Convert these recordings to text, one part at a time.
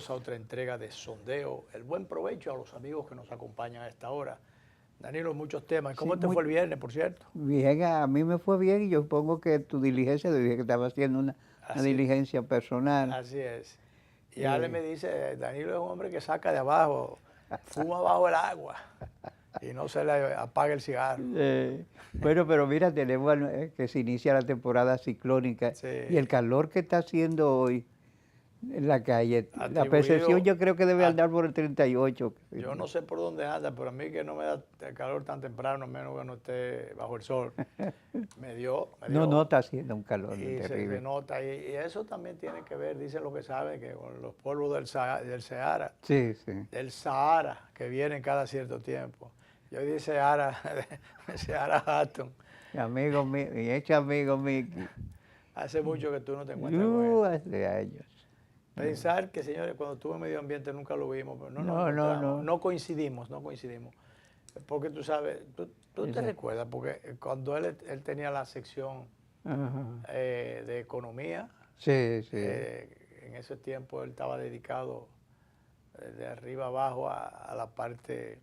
bienvenidos a otra entrega de Sondeo. El buen provecho a los amigos que nos acompañan a esta hora. Danilo, muchos temas. ¿Cómo Sí, te fue el viernes, por cierto? bien, a mí me fue bien y yo supongo que tu diligencia, dije que estaba haciendo una Así, diligencia personal. así es. Y Ale me Eh, dice, Danilo es un hombre que saca de abajo, fuma bajo el agua y no se le apaga el cigarro. eh, bueno, pero mira, tenemos que se inicia la temporada ciclónica Sí, y el calor que está haciendo hoy en la calle, la percepción atribuido yo creo que debe a... andar por el 38. Yo no sé por dónde anda, pero a mí que no me da el calor tan temprano, menos que no esté bajo el sol. Me No dio. está haciendo un calor Y se terrible. nota, y eso también tiene que ver, dicen lo que saben, que con los polvos Sí, sí. del Sahara, que vienen cada cierto tiempo. Yo dije Sahara, Sahara Hatton. Mi amigo mío, mi ex amigo Mickey, Hace mucho que tú no te encuentras con él. hace años. Pensar que, señores, cuando estuve en medio ambiente nunca lo vimos, pero no nos No, no, encontramos, no. no coincidimos, no coincidimos. Porque tú sabes, tú te Esa- recuerdas, porque cuando él tenía la sección Ajá. de economía, Sí, sí. en ese tiempo él estaba dedicado de arriba abajo a la parte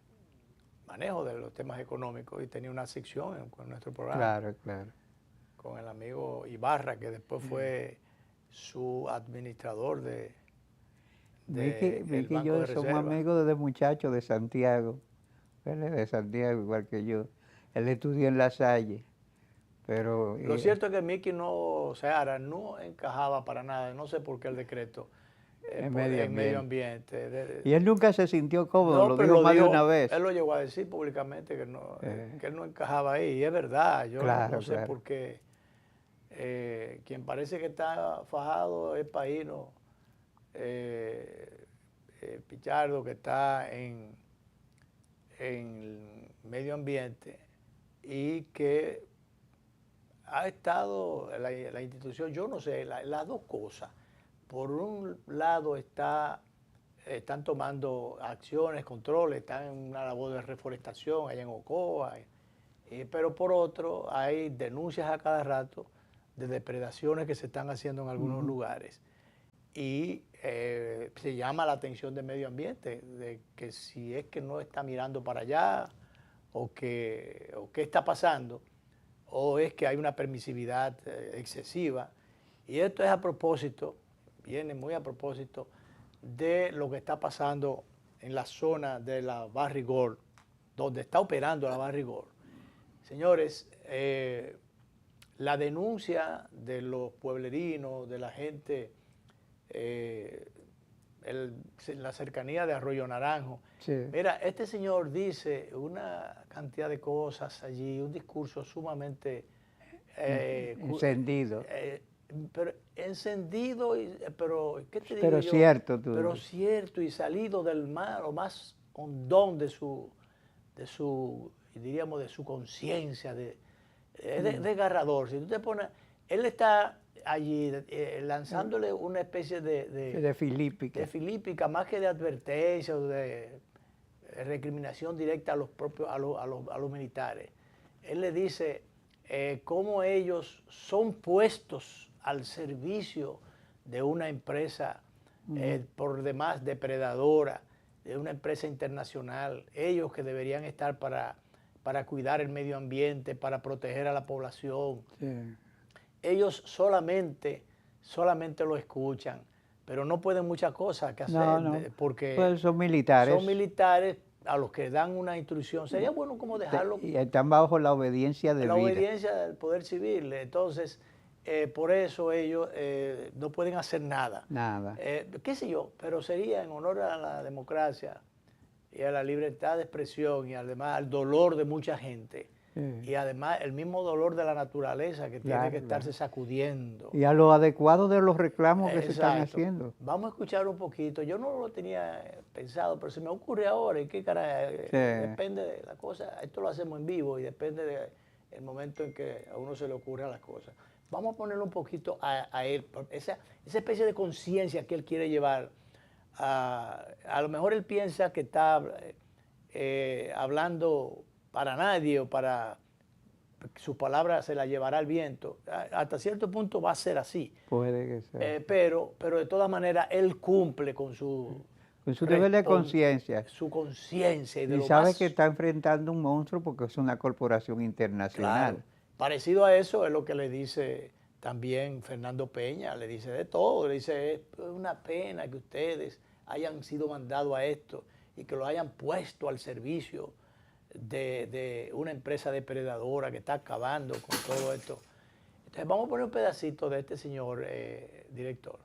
manejo de los temas económicos y tenía una sección en nuestro programa Claro, claro. con el amigo Ibarra, que después fue su administrador Mickey, de el Mickey y Banco de yo somos Reserva. amigos desde muchachos de Santiago. Él es de Santiago igual que yo. Él estudió en La Salle, pero Lo cierto es que Mickey no, Seara, no encajaba para nada, no sé por qué el decreto en medio en medio ambiente. ambiente. Y él nunca se sintió cómodo, No, lo pero dijo lo más de dijo, una él vez. lo llegó a decir públicamente Eh, que él no encajaba ahí, y es verdad, yo no claro, sé claro. por qué. Quien parece que está fajado es Paíno, Pichardo, que está en medio ambiente y que ha estado la institución, yo no sé, las dos cosas. Por un lado están tomando acciones, controles, están en una labor de reforestación allá en Ocoa, pero por otro hay denuncias a cada rato de depredaciones que se están haciendo en algunos Ujú. lugares. Y se llama la atención del medio ambiente, de que si es que no está mirando para allá o qué está pasando, o es que hay una permisividad excesiva. Y esto es a propósito, viene muy a propósito de lo que está pasando en la zona de la Barrigol, donde está operando la Barrigol. Señores, la denuncia de los pueblerinos, de la gente eh, en la cercanía de Arroyo Naranjo. Sí. Mira, este señor dice una cantidad de cosas allí, un discurso sumamente Encendido. pero encendido, pero ¿qué te digo Pero yo? cierto, Pero tú. cierto y salido del más, lo más hondón diríamos, de su conciencia, es desgarrador. Si tú te pones, él está allí lanzándole una especie De de Filípica. filípica, más que de advertencia o de recriminación directa a los propios, a los militares. Él le dice cómo ellos son puestos al servicio de una empresa por demás depredadora, de una empresa internacional, ellos que deberían estar para cuidar el medio ambiente, para proteger a la población. Sí. Ellos solamente lo escuchan, pero no pueden muchas cosas que No, hacer no. porque Pues son son militares militares a los que dan una instrucción. Sería bueno como dejarlo y están bajo la obediencia en de la vida. obediencia del poder civil. Entonces, por eso ellos no pueden hacer nada. Nada. ¿Qué sé yo? Pero sería en honor a la democracia y a la libertad de expresión y además al dolor de mucha gente. Sí. Y además el mismo dolor de la naturaleza que tiene que Claro, estarse claro. sacudiendo. Y a lo adecuado de los reclamos que se están Exacto. haciendo. Vamos a escuchar un poquito. Yo no lo tenía pensado, pero se me ocurre ahora. ¿Y qué cara? Sí. Depende de la cosa. Esto lo hacemos en vivo y depende del momento en que a uno se le ocurran las cosas. Vamos a ponerle un poquito a él, esa especie de conciencia que él quiere llevar. A lo mejor él piensa que está hablando para nadie o para su palabra se la llevará el viento. Hasta cierto punto va a ser así. Puede que sea. Pero de todas maneras, él cumple con su deber de conciencia. Su conciencia. Y sabe que está enfrentando un monstruo porque es una corporación internacional. Claro. Parecido a eso es lo que le dice también Fernando Peña, le dice de todo, le dice, es una pena que ustedes hayan sido mandados a esto y que lo hayan puesto al servicio de una empresa depredadora que está acabando con todo esto. Entonces vamos a poner un pedacito de este señor director.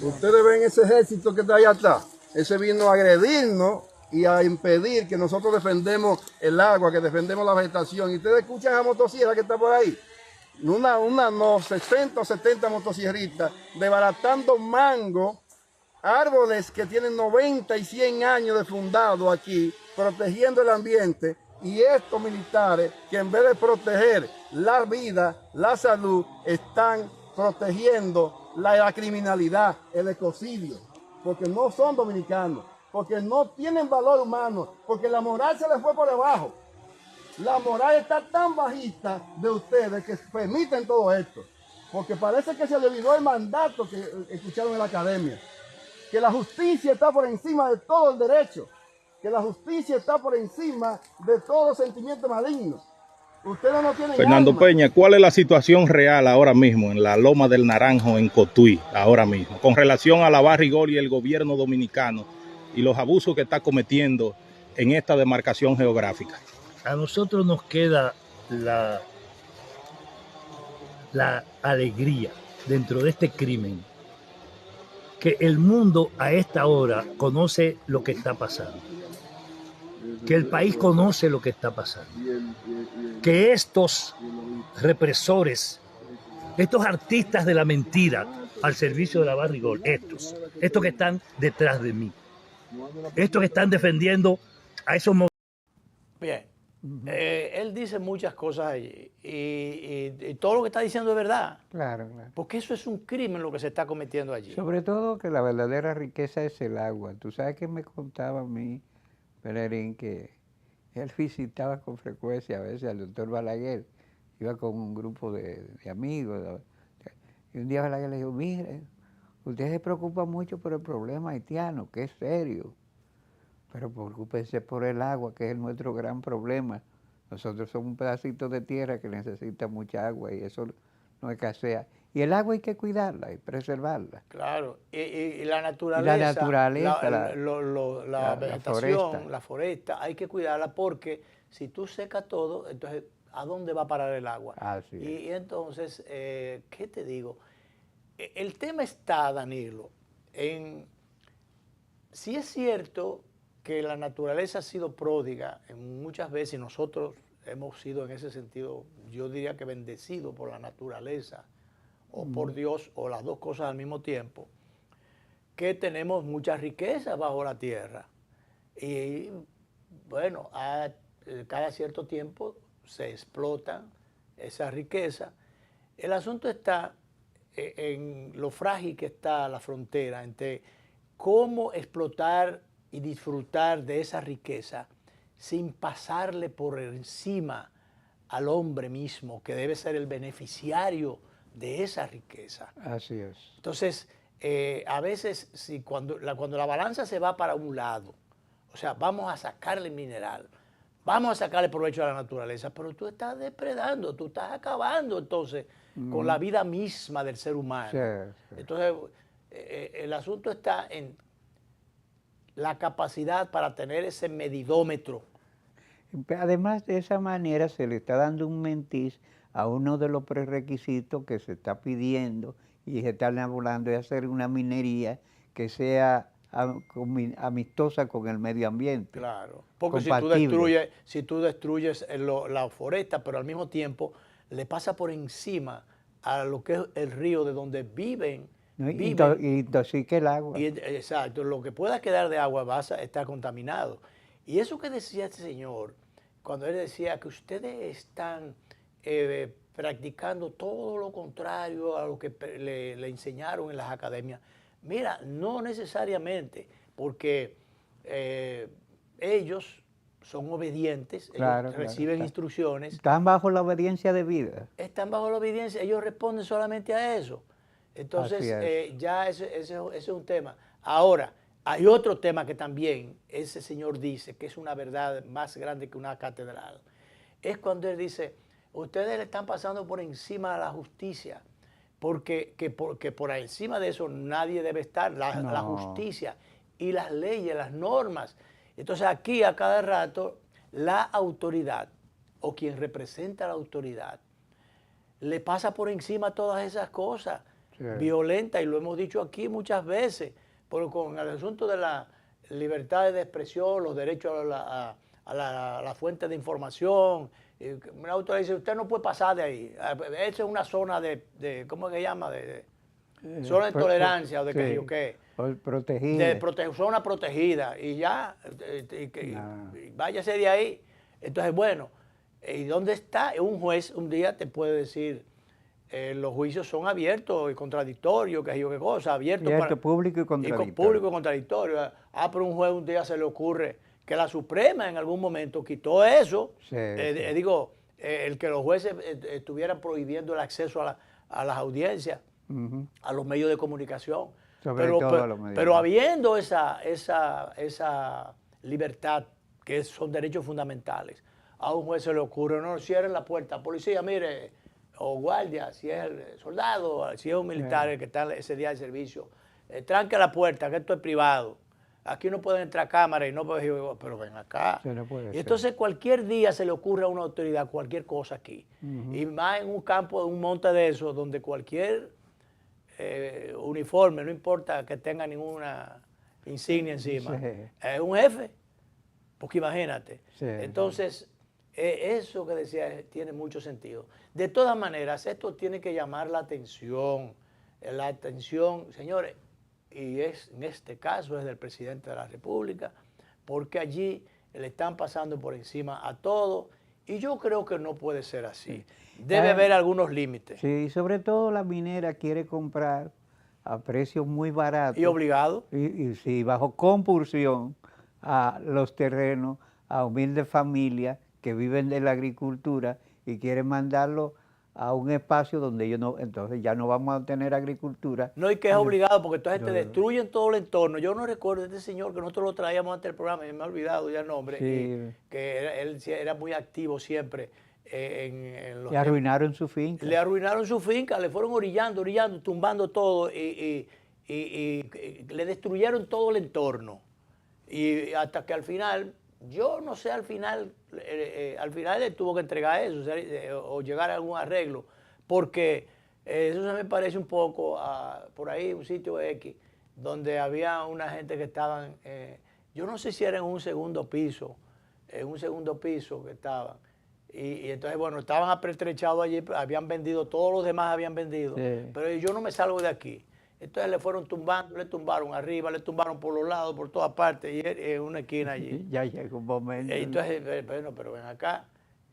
Ustedes ven ese ejército que está allá atrás, ese vino a agredirnos y a impedir que nosotros defendemos el agua, que defendemos la vegetación. Y ustedes escuchan a motosierra que está por ahí, no, 60 o 70 motosierristas desbaratando mango, árboles que tienen 90 y 100 años de fundado aquí, protegiendo el ambiente, y estos militares que en vez de proteger la vida, la salud, están protegiendo la criminalidad, el ecocidio, porque no son dominicanos, porque no tienen valor humano, porque la moral se les fue por debajo. La moral está tan bajita de ustedes que permiten todo esto, porque parece que se le olvidó el mandato que escucharon en la academia, que la justicia está por encima de todo el derecho, que la justicia está por encima de todo los sentimientos malignos. Ustedes no tienen Fernando alma. Peña, ¿cuál es la situación real ahora mismo en la Loma del Naranjo, en Cotuí, ahora mismo, con relación a la Barrigol y el gobierno dominicano y los abusos que está cometiendo en esta demarcación geográfica? A nosotros nos queda la alegría dentro de este crimen, que el mundo a esta hora conoce lo que está pasando, que el país conoce lo que está pasando, que estos represores, estos artistas de la mentira al servicio de la Barrigol, estos que están detrás de mí, estos que están defendiendo a esos... Bien, él dice muchas cosas allí y todo lo que está diciendo es verdad. Claro, claro. Porque eso es un crimen lo que se está cometiendo allí. Sobre todo que la verdadera riqueza es el agua. Tú sabes que me contaba a mí, Bellerín, que él visitaba con frecuencia a veces al doctor Balaguer, iba con un grupo de amigos. Y un día Balaguer le dijo, mire, usted se preocupa mucho por el problema haitiano, que es serio. Pero preocúpense por el agua, que es nuestro gran problema. Nosotros somos un pedacito de tierra que necesita mucha agua y eso no escasea. Y el agua hay que cuidarla y preservarla. Claro, y la naturaleza, Y la naturaleza, la vegetación, la foresta, hay que cuidarla porque si tú secas todo, entonces, ¿a dónde va a parar el agua? Así es. Y entonces, ¿qué te digo? El tema está, Danilo, en si es cierto que la naturaleza ha sido pródiga en muchas veces y nosotros hemos sido en ese sentido, yo diría que bendecidos por la naturaleza o por Dios o las dos cosas al mismo tiempo, que tenemos mucha riqueza bajo la tierra y bueno, cada cierto tiempo se explota esa riqueza. El asunto está en lo frágil que está la frontera entre cómo explotar y disfrutar de esa riqueza sin pasarle por encima al hombre mismo, que debe ser el beneficiario de esa riqueza. Así es. Entonces, a veces, cuando la balanza se va para un lado, o sea, vamos a sacarle mineral, vamos a sacarle provecho a la naturaleza, pero tú estás depredando, tú estás acabando entonces con la vida misma del ser humano. Sí, sí. Entonces, el asunto está en la capacidad para tener ese medidómetro. Además, de esa manera se le está dando un mentiz a uno de los prerequisitos que se está pidiendo y se están hablando de hacer una minería que sea amistosa con el medio ambiente. Claro, porque si tú destruyes la foresta, pero al mismo tiempo le pasa por encima a lo que es el río de donde viven. Y intoxica el agua. Exacto, lo que pueda quedar de agua está contaminado. Y eso que decía este señor, cuando él decía que ustedes están practicando todo lo contrario a lo que le enseñaron en las academias. Mira, no necesariamente, porque ellos son obedientes, Claro, ellos claro, reciben está. instrucciones, Están bajo la obediencia debida. están bajo la obediencia, ellos responden solamente a eso. Entonces, Así es. ya ese es un tema. Ahora, hay otro tema que también ese señor dice, que es una verdad más grande que una catedral. Es cuando él dice, ustedes le están pasando por encima de la justicia, porque por encima de eso nadie debe estar, la No. justicia y las leyes, las normas. Entonces aquí a cada rato la autoridad o quien representa a la autoridad le pasa por encima todas esas cosas Sí. violentas, y lo hemos dicho aquí muchas veces, pero con el asunto de la libertad de expresión, los derechos a la fuente de información. Una autoridad dice, usted no puede pasar de ahí. Esa es una zona de ¿cómo se llama? Zona de tolerancia o de qué sé yo qué. Protegida. Zona protegida. Y ya, y váyase de ahí. Entonces, bueno, ¿y dónde está? Un juez un día te puede decir, los juicios son abiertos y contradictorios, qué sé yo qué cosa, Abierto, público y contradictorio. público y contradictorio. Pero un juez un día se le ocurre que la Suprema en algún momento quitó eso. Sí, El que los jueces estuvieran prohibiendo el acceso a las audiencias, a los medios de comunicación. Sobre todo a los medios. Pero habiendo esa libertad, que son derechos fundamentales, a un juez se le ocurre, no cierren la puerta, policía, mire, o guardia, si es el soldado, si es un militar el que está ese día de servicio, tranque la puerta, que esto es privado. Aquí no pueden entrar cámaras y no pueden, pero ven acá. No puede y ser. entonces cualquier día se le ocurre a una autoridad cualquier cosa aquí. Y más en un campo, un monte de esos, donde cualquier uniforme, no importa que tenga ninguna insignia encima, es un jefe. Porque imagínate. Sí, entonces, eso que decía tiene mucho sentido. De todas maneras, esto tiene que llamar la atención, señores, y en este caso es del presidente de la República, porque allí le están pasando por encima a todo, y yo creo que no puede ser así. Debe haber algunos límites. Sí, y sobre todo la minera quiere comprar a precios muy baratos. Y obligado. Y sí, bajo compulsión a los terrenos, a humildes familias que viven de la agricultura y quieren mandarlo a un espacio donde ellos no, entonces ya no vamos a tener agricultura. No, y que es obligado, porque entonces te destruyen todo el entorno. Yo no recuerdo de este señor que nosotros lo traíamos antes del programa, me ha olvidado ya el nombre, Sí. que él era muy activo siempre en los Le arruinaron su finca. Le arruinaron su finca, le fueron orillando, tumbando todo y le destruyeron todo el entorno. Y hasta que al final, yo no sé, al final él tuvo que entregar eso, o llegar a algún arreglo, porque eso se me parece un poco a, por ahí, un sitio X, donde había una gente que estaban, yo no sé si era en un segundo piso que estaban, y entonces, bueno, estaban apertrechados allí, habían vendido, todos los demás habían vendido, Sí. pero yo no me salgo de aquí. Entonces le fueron tumbando, le tumbaron arriba, le tumbaron por los lados, por todas partes, y en una esquina allí. Ya llega un momento. Entonces, bueno, pero ven acá.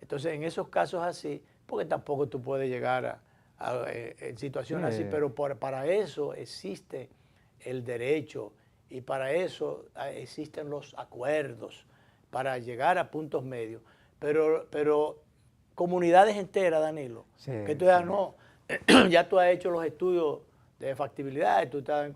Entonces, en esos casos así, porque tampoco tú puedes llegar en situaciones así, pero para eso existe el derecho y para eso existen los acuerdos, para llegar a puntos medios. Pero comunidades enteras, Danilo, Sí, que tú digas, no, ya tú has hecho los estudios de factibilidad, tú estás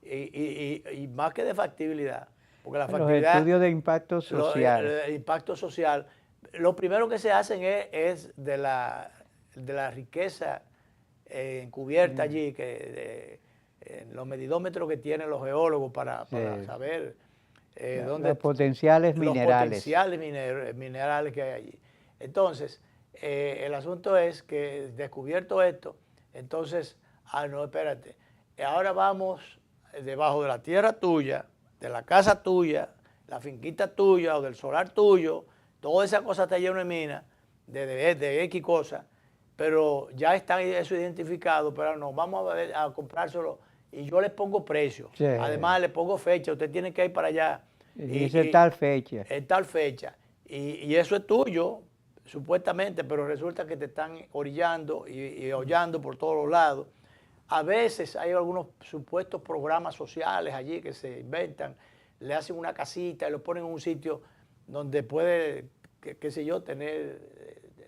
y más que de factibilidad, porque la factibilidad... Los estudios de impacto social. El impacto social, lo primero que se hacen es de la riqueza encubierta allí, los medidómetros que tienen los geólogos para saber dónde... Los potenciales minerales. Los potenciales minerales que hay allí. Entonces, el asunto es que descubierto esto, entonces... no, espérate. Ahora vamos debajo de la tierra tuya, de la casa tuya, la finquita tuya o del solar tuyo, toda esa cosa está llena de minas, de X cosas, pero ya está eso identificado, pero no, vamos a comprárselo y yo les pongo precio. Sí. Además, le pongo fecha, usted tiene que ir para allá. Y es tal fecha. Es tal fecha. Y eso es tuyo, supuestamente, pero resulta que te están orillando y hollando por todos los lados. A veces hay algunos supuestos programas sociales allí que se inventan, le hacen una casita y lo ponen en un sitio donde puede, qué sé yo, tener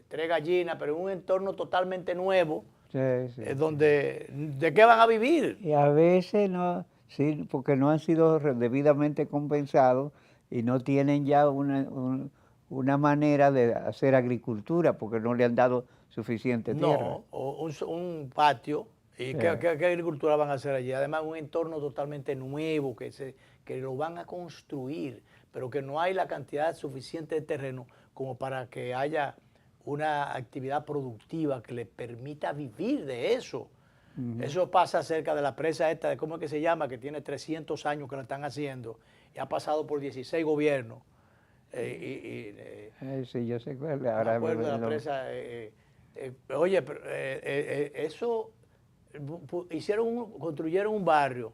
3 gallinas, pero en un entorno totalmente nuevo, Sí, sí. donde, ¿de qué van a vivir? Y a veces no, sí, porque no han sido debidamente compensados y no tienen ya una manera de hacer agricultura porque no le han dado suficiente tierra. No, o un patio. ¿Y Sí. qué agricultura van a hacer allí? Además, un entorno totalmente nuevo que lo van a construir, pero que no hay la cantidad suficiente de terreno como para que haya una actividad productiva que le permita vivir de eso. Eso pasa cerca de la presa esta, de ¿cómo es que se llama? Que tiene 300 años que lo están haciendo y ha pasado por 16 gobiernos. Sí, yo sé cuál. No me Ahora acuerdo de la no- presa. Oye, pero, eso construyeron un barrio.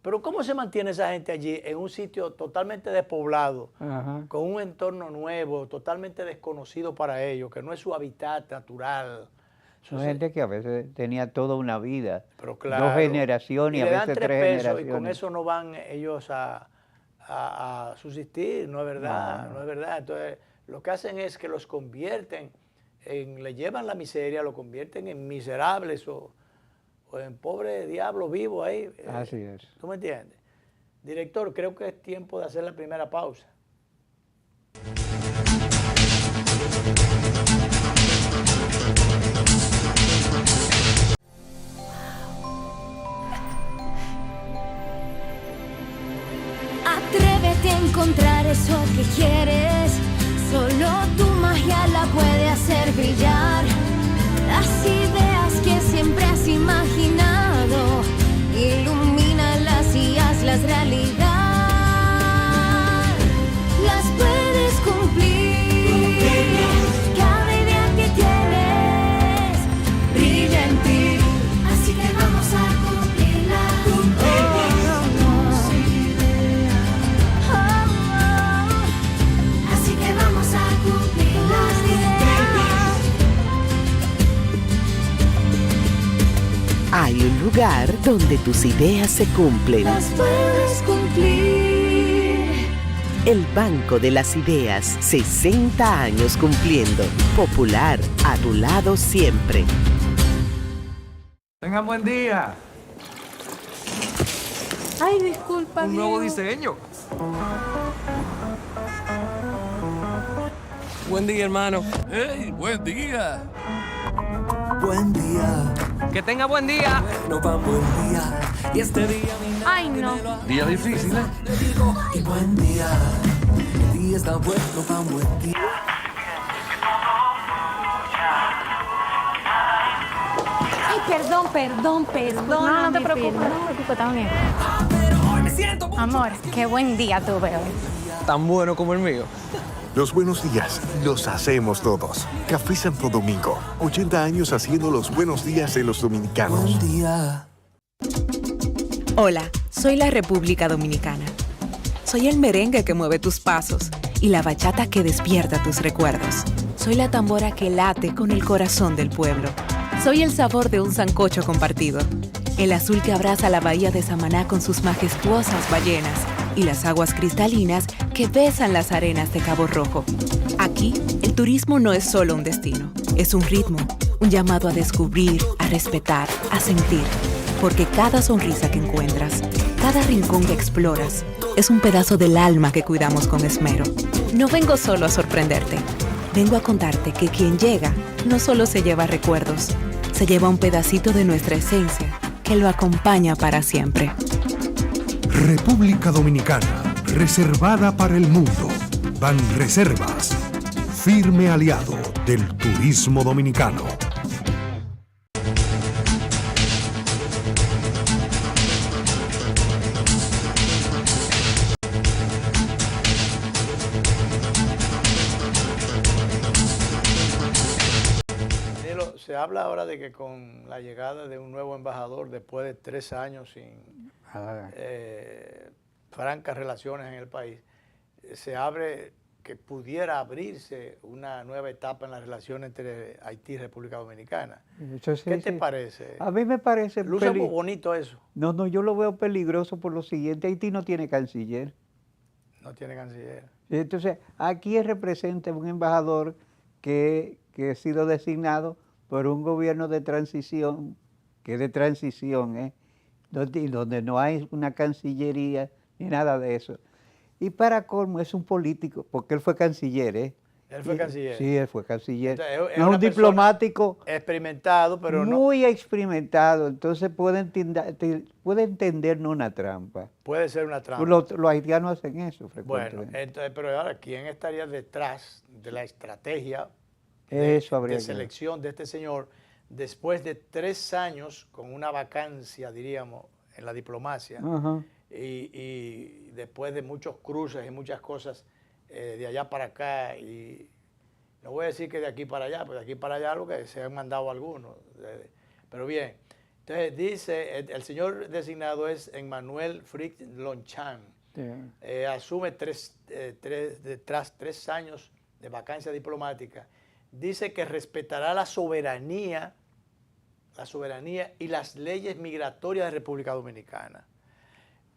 Pero ¿cómo se mantiene esa gente allí en un sitio totalmente despoblado, Ajá. con un entorno nuevo, totalmente desconocido para ellos, que no es su hábitat natural? Eso Son se- gente que a veces tenía toda una vida, pero 2 claro, generaciones, y a le dan veces 3 3 pesos y con generaciones. eso no van ellos a subsistir, no es verdad, No. no es verdad. Entonces, lo que hacen es que los convierten le llevan la miseria, lo convierten en miserables o en pobre diablo vivo ahí. Así es. ¿Tú me entiendes? Director, creo que es tiempo de hacer la primera pausa. Atrévete a encontrar eso que quieres. Solo tu magia la puede hacer brillar. Las ideas que siempre has imaginado, ilumínalas y hazlas realidad. Las puedes cumplir. Cada idea que tienes brilla en ti. Así que vamos a cumplirla. Así que vamos a cumplir las ideas. Hay un lugar donde tus ideas se cumplen. Las puedes cumplir. El Banco de las Ideas, 60 años cumpliendo. Popular, a tu lado siempre. Tengan buen día. Ay, disculpa, Un nuevo Diego. diseño. Buen día, hermano. ¡Hey, buen día! Buen día, Que tenga buen día. no va buen día. Y este día mi Ay, no. Día difícil, ¿eh? y buen día. El día está bueno, va buen día. Ay, perdón. No, no te preocupes, no te preocupes, está bien. Amor, qué buen día tuve hoy. Tan bueno como el mío. Los buenos días los hacemos todos. Café Santo Domingo, 80 años haciendo los buenos días de los dominicanos. Buen día. Hola, soy la República Dominicana. Soy el merengue que mueve tus pasos y la bachata que despierta tus recuerdos. Soy la tambora que late con el corazón del pueblo. Soy el sabor de un sancocho compartido. El azul que abraza la bahía de Samaná con sus majestuosas ballenas y las aguas cristalinas que besan las arenas de Cabo Rojo. Aquí, el turismo no es solo un destino, es un ritmo, un llamado a descubrir, a respetar, a sentir. Porque cada sonrisa que encuentras, cada rincón que exploras, es un pedazo del alma que cuidamos con esmero. No vengo solo a sorprenderte, vengo a contarte que quien llega no solo se lleva recuerdos, se lleva un pedacito de nuestra esencia que lo acompaña para siempre. República Dominicana, reservada para el mundo. Banreservas, firme aliado del turismo dominicano. Danilo, se habla ahora de que con la llegada de un nuevo embajador, después de 3 años sin francas relaciones en el país, se abre que pudiera abrirse una nueva etapa en la relación entre Haití y República Dominicana. Eso sí, ¿Qué te sí. parece? A mí me parece Luce muy bonito eso. No, yo lo veo peligroso por lo siguiente. Haití no tiene canciller. No tiene canciller. Entonces, aquí representa un embajador que ha sido designado por un gobierno de transición, que es de transición, donde no hay una cancillería ni nada de eso. Y para colmo es un político, porque él fue canciller, Él fue canciller. Sí, él fue canciller. Entonces, no es un diplomático experimentado, pero muy experimentado, entonces puede entender no una trampa. Puede ser una trampa. Los haitianos hacen eso frecuentemente. Bueno, entonces, pero ahora, ¿quién estaría detrás de la estrategia de selección de este señor después de 3 años con una vacancia, diríamos, en la diplomacia? Ajá. Y después de muchos cruces y muchas cosas de allá para acá, y no voy a decir que de aquí para allá, pero de aquí para allá lo que se han mandado algunos. Pero bien, entonces dice, el señor designado es Emmanuel Frick Lonchan. Asume tras 3 años de vacancia diplomática. Dice que respetará la soberanía y las leyes migratorias de República Dominicana.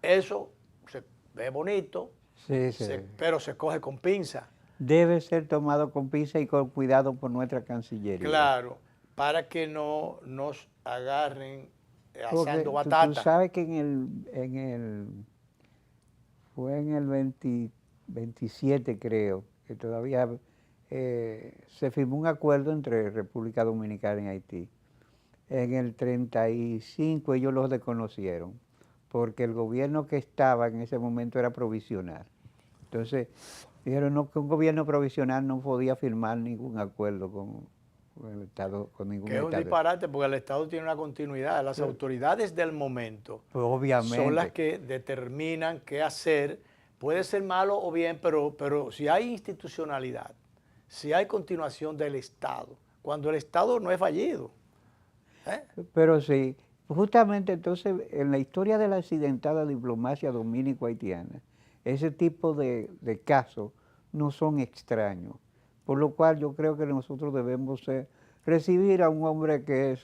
Eso se ve bonito, pero se coge con pinza. Debe ser tomado con pinza y con cuidado por nuestra Cancillería. Claro, para que no nos agarren asando batata. Tú sabes que fue en el 27, creo, que todavía se firmó un acuerdo entre República Dominicana y Haití. En el 35 ellos los desconocieron, porque el gobierno que estaba en ese momento era provisional. Entonces, dijeron que un gobierno provisional no podía firmar ningún acuerdo con el Estado, con ningún Estado. Que es un disparate, porque el Estado tiene una continuidad. Las autoridades del momento son las que determinan qué hacer. Puede ser malo o bien, pero si hay institucionalidad, si hay continuación del Estado, cuando el Estado no es fallido. Pero sí, justamente entonces en la historia de la accidentada diplomacia dominico-haitiana, ese tipo de casos no son extraños, por lo cual yo creo que nosotros debemos recibir a un hombre que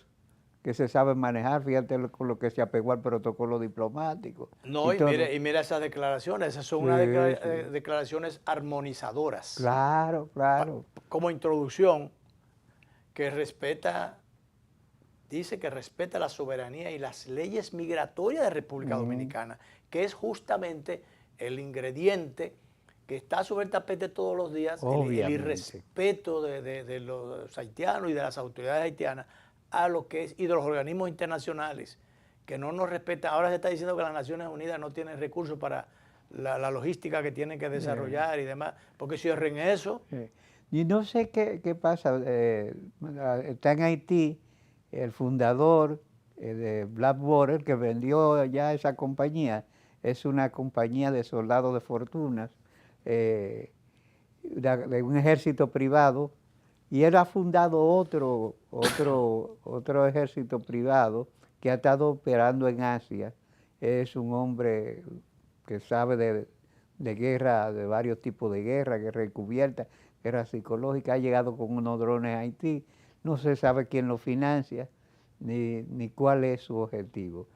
se sabe manejar, fíjate con lo que se apegó al protocolo diplomático. No, y mira esas declaraciones, esas son unas declaraciones armonizadoras. Claro, claro. Como introducción, que dice que respeta la soberanía y las leyes migratorias de República Dominicana, que es justamente el ingrediente que está sobre el tapete todos los días, el irrespeto de los haitianos y de las autoridades haitianas a lo que es, y de los organismos internacionales, que no nos respetan. Ahora se está diciendo que las Naciones Unidas no tienen recursos para la logística que tienen que desarrollar y demás, porque cierren eso. Y no sé qué pasa, está en Haití el fundador de Blackwater, que vendió ya esa compañía, es una compañía de soldados de fortunas, de un ejército privado, y él ha fundado otro ejército privado que ha estado operando en Asia. Es un hombre que sabe de guerra, de varios tipos de guerra encubierta, guerra psicológica, ha llegado con unos drones a Haití, no se sabe quién lo financia, ni cuál es su objetivo.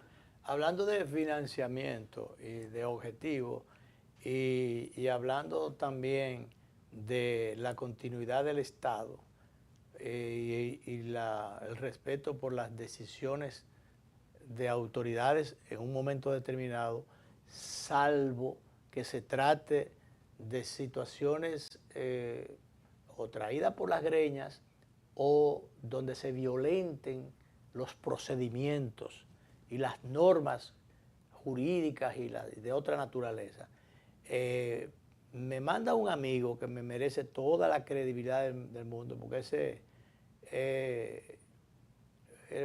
Hablando de financiamiento y de objetivo, y hablando también de la continuidad del Estado y el respeto por las decisiones de autoridades en un momento determinado, salvo que se trate de situaciones o traídas por las greñas o donde se violenten los procedimientos y las normas jurídicas y de otra naturaleza. Me manda un amigo que me merece toda la credibilidad del mundo, porque ese,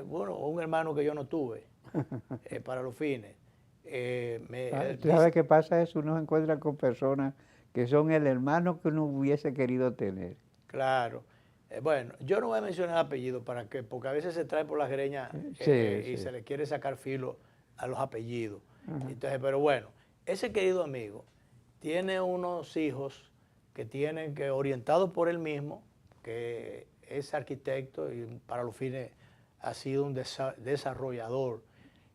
bueno, un hermano que yo no tuve para los fines. ¿Sabes qué pasa? Eso uno se encuentra con personas que son el hermano que uno hubiese querido tener. Claro. Bueno, yo no voy a mencionar el apellido porque a veces se trae por las greñas y se le quiere sacar filo a los apellidos. Entonces, pero bueno, ese querido amigo tiene unos hijos que orientados por él mismo, que es arquitecto y para los fines ha sido un desarrollador.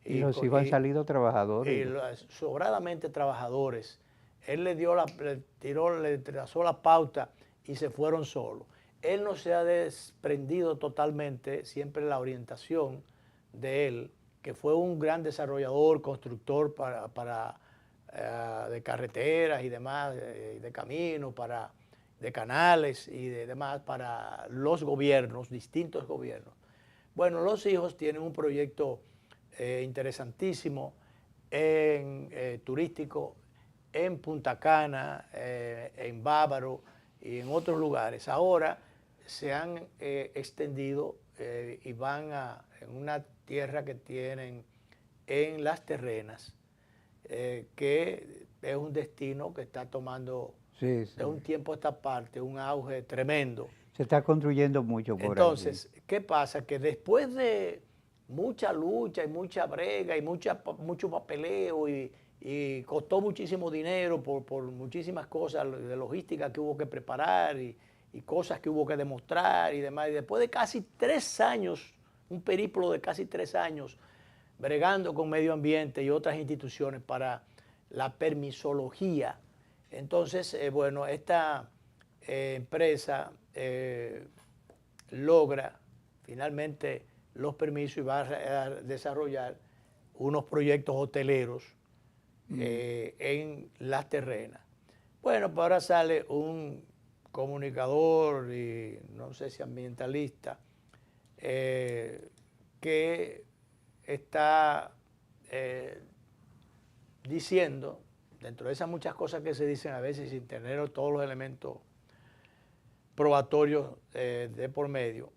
Y los hijos han salido trabajadores. Y sobradamente trabajadores. Él le trazó la pauta y se fueron solos. Él no se ha desprendido totalmente, siempre la orientación de él, que fue un gran desarrollador, constructor de carreteras y demás, de caminos, de canales y de demás para los gobiernos, distintos gobiernos. Bueno, los hijos tienen un proyecto interesantísimo turístico en Punta Cana, en Bávaro y en otros lugares. Ahora se han extendido y van en una tierra que tienen en Las Terrenas, que es un destino que está tomando de un tiempo a esta parte un auge tremendo. Se está construyendo mucho por Entonces, ¿qué pasa? Que después de mucha lucha y mucha brega y mucho papeleo y costó muchísimo dinero por muchísimas cosas de logística que hubo que preparar y cosas que hubo que demostrar y demás. Y después de casi 3 años, un periplo de casi 3 años, bregando con medio ambiente y otras instituciones para la permisología. Entonces, bueno, esta empresa logra finalmente los permisos y va a desarrollar unos proyectos hoteleros en Las Terrenas. Bueno, pues ahora sale un comunicador y no sé si ambientalista que está diciendo, dentro de esas muchas cosas que se dicen a veces sin tener todos los elementos probatorios de por medio,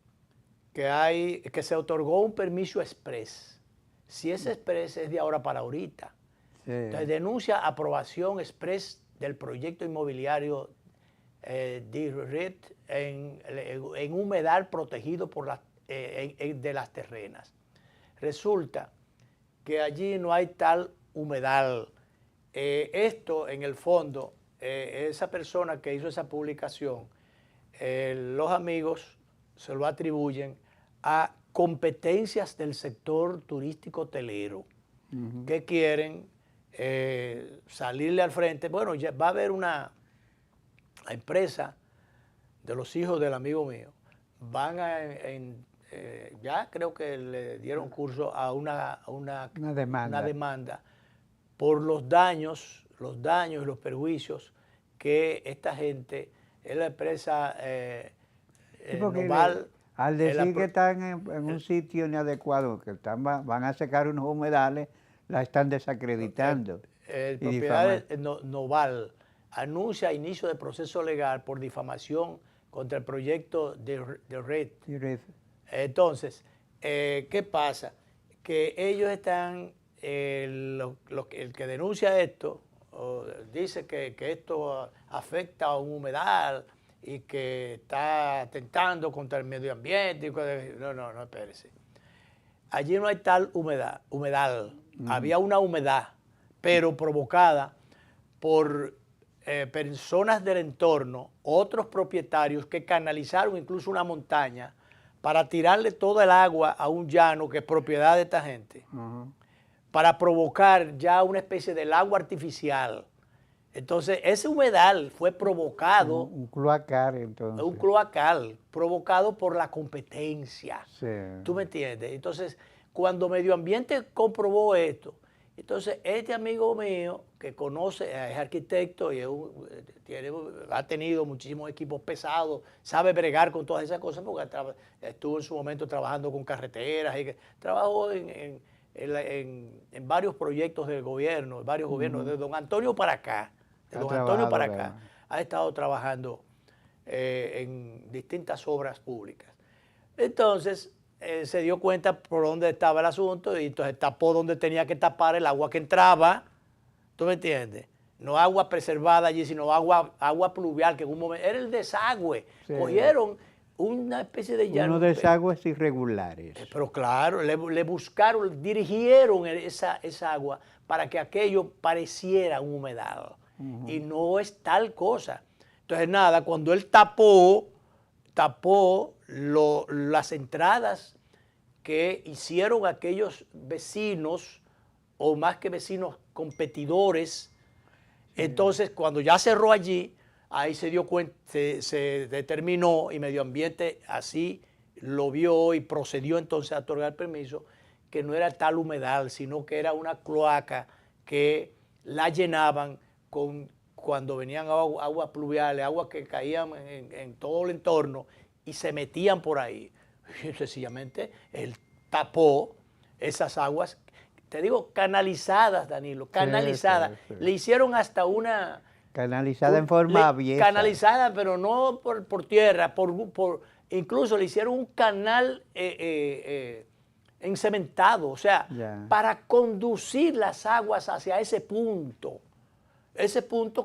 que se otorgó un permiso express. Si ese express es de ahora para ahorita. Sí. Entonces denuncia aprobación express del proyecto inmobiliario de RET en humedal protegido de Las Terrenas. Resulta que allí no hay tal humedal. Esto, en el fondo, esa persona que hizo esa publicación, los amigos se lo atribuyen a competencias del sector turístico hotelero que quieren salirle al frente. Bueno, ya va a haber una empresa de los hijos del amigo mío, van ya creo que le dieron curso a una demanda por los daños y los perjuicios que esta gente, es la empresa Noval. Al decir que están en un sitio inadecuado, que van a secar unos humedales, la están desacreditando. El propietario Noval anuncia inicio de proceso legal por difamación contra el proyecto de RED. Entonces, ¿qué pasa? Que ellos están, el que denuncia esto, dice que esto afecta a un humedal y que está atentando contra el medio ambiente. No, espérese. Allí no hay tal humedal. Había una humedad, pero provocada por personas del entorno, otros propietarios que canalizaron incluso una montaña para tirarle toda el agua a un llano que es propiedad de esta gente, para provocar ya una especie de lago artificial. Entonces, ese humedal fue provocado. Un cloacal, entonces. Un cloacal, provocado por la competencia. Sí. ¿Tú me entiendes? Entonces, cuando Medio Ambiente comprobó esto, entonces este amigo mío, que conoce, es arquitecto y ha tenido muchísimos equipos pesados, sabe bregar con todas esas cosas, porque estuvo en su momento trabajando con carreteras, y trabajó en varios proyectos del gobierno, varios gobiernos, de don Antonio para acá. Ha estado trabajando en distintas obras públicas. Entonces, se dio cuenta por dónde estaba el asunto y entonces tapó donde tenía que tapar el agua que entraba. ¿Tú me entiendes? No agua preservada allí, sino agua pluvial, que en un momento era el desagüe. Sí. Cogieron una especie de llano. Unos desagües irregulares. Pero claro, le buscaron, dirigieron esa agua para que aquello pareciera un humedal. Y no es tal cosa. Entonces, nada, cuando él tapó las entradas que hicieron aquellos vecinos, o más que vecinos, competidores, Entonces, cuando ya cerró allí, ahí se dio cuenta, se determinó, y Medio Ambiente así lo vio y procedió entonces a otorgar permiso, que no era tal humedal, sino que era una cloaca que la llenaban cuando venían aguas pluviales, aguas que caían en todo el entorno y se metían por ahí. Y sencillamente él tapó esas aguas, te digo, canalizadas, Danilo, canalizadas. Sí. Le hicieron hasta una... Canalizada en forma abierta. Canalizada, pero no por tierra, incluso le hicieron un canal encementado, o sea, para conducir las aguas hacia ese punto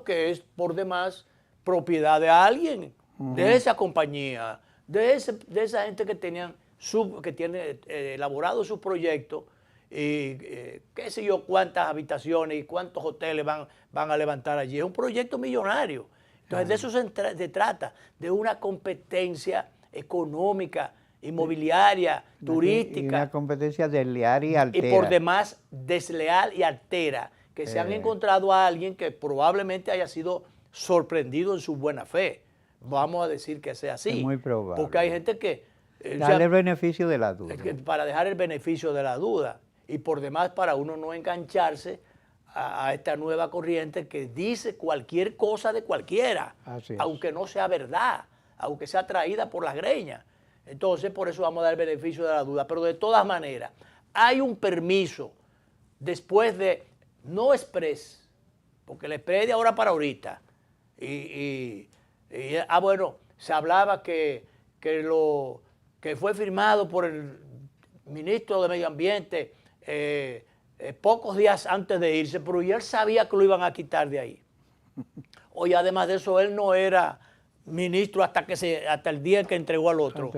que es por demás propiedad de alguien, de esa compañía, de esa gente que tiene elaborado su proyecto y qué sé yo cuántas habitaciones y cuántos hoteles van a levantar allí. Es un proyecto millonario. Entonces de eso se trata, de una competencia económica, inmobiliaria, turística. Y una competencia desleal y altera. Y por demás desleal y altera, que se han encontrado a alguien que probablemente haya sido sorprendido en su buena fe. Vamos a decir que sea así. Es muy probable. Porque hay gente que... Darle el beneficio de la duda. Para dejar el beneficio de la duda. Y por demás para uno no engancharse a esta nueva corriente que dice cualquier cosa de cualquiera, aunque no sea verdad, aunque sea traída por las greñas. Entonces, por eso vamos a dar el beneficio de la duda. Pero de todas maneras, hay un permiso después de, no express, porque el express de ahora para ahorita. Bueno, se hablaba que fue firmado por el ministro de Medio Ambiente pocos días antes de irse, pero ya él sabía que lo iban a quitar de ahí. Oye, además de eso, él no era ministro hasta el día en que entregó al otro.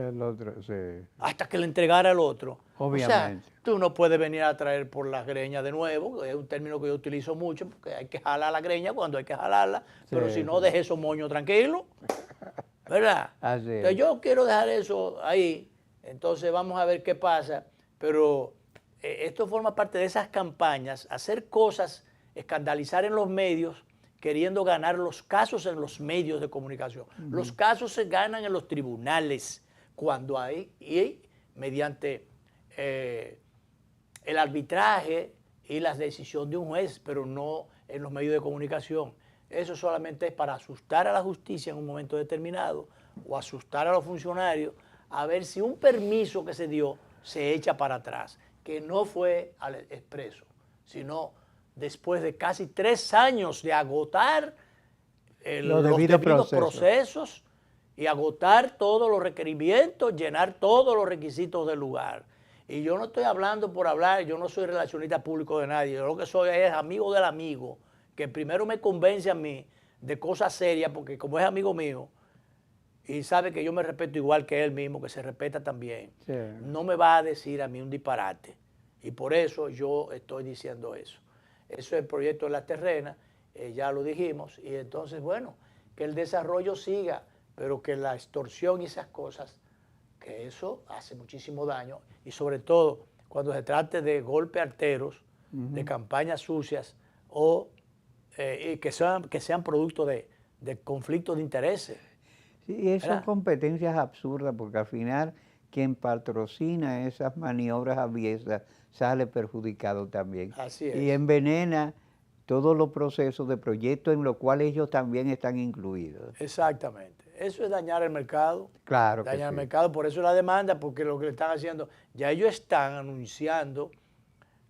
Hasta que le entregara al otro. Obviamente. O sea, tú no puedes venir a traer por las greñas de nuevo, es un término que yo utilizo mucho, porque hay que jalar la greña cuando hay que jalarla, pero si no, deje esos moños tranquilos, ¿verdad? Entonces, yo quiero dejar eso ahí, entonces vamos a ver qué pasa, pero esto forma parte de esas campañas, hacer cosas, escandalizar en los medios, queriendo ganar los casos en los medios de comunicación. Los casos se ganan en los tribunales cuando hay, y mediante el arbitraje y la decisión de un juez, pero no en los medios de comunicación. Eso solamente es para asustar a la justicia en un momento determinado o asustar a los funcionarios a ver si un permiso que se dio se echa para atrás, que no fue al expreso, sino después de casi 3 años de agotar los debidos procesos y agotar todos los requerimientos, llenar todos los requisitos del lugar. Y yo no estoy hablando por hablar, yo no soy relacionista público de nadie, yo lo que soy es amigo del amigo, que primero me convence a mí de cosas serias, porque como es amigo mío, y sabe que yo me respeto igual que él mismo, que se respeta también, no me va a decir a mí un disparate. Y por eso yo estoy diciendo eso. Eso es el proyecto de La Terrena, ya lo dijimos, y entonces, bueno, que el desarrollo siga, pero que la extorsión y esas cosas, que eso hace muchísimo daño, y sobre todo cuando se trate de golpes arteros, de campañas sucias, o que sean producto de conflictos de intereses. Sí, y son competencias absurdas, porque al final quien patrocina esas maniobras aviesas sale perjudicado también. Así es. Y envenena todos los procesos de proyectos en los cuales ellos también están incluidos. Exactamente. Eso es dañar el mercado. Claro que dañar el sí. mercado, por eso la demanda, porque lo que le están haciendo, ya ellos están anunciando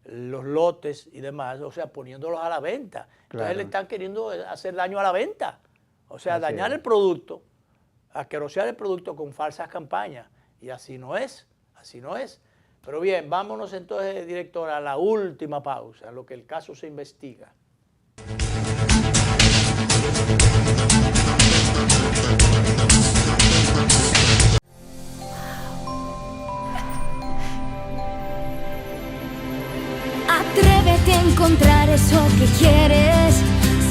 los lotes y demás, o sea, poniéndolos a la venta. Entonces le están queriendo hacer daño a la venta. O sea, dañar el producto, asquerosear el producto con falsas campañas. Y así no es, así no es. Pero bien, vámonos entonces, director, a la última pausa, a lo que el caso se investiga. Atrévete a encontrar eso que quieres,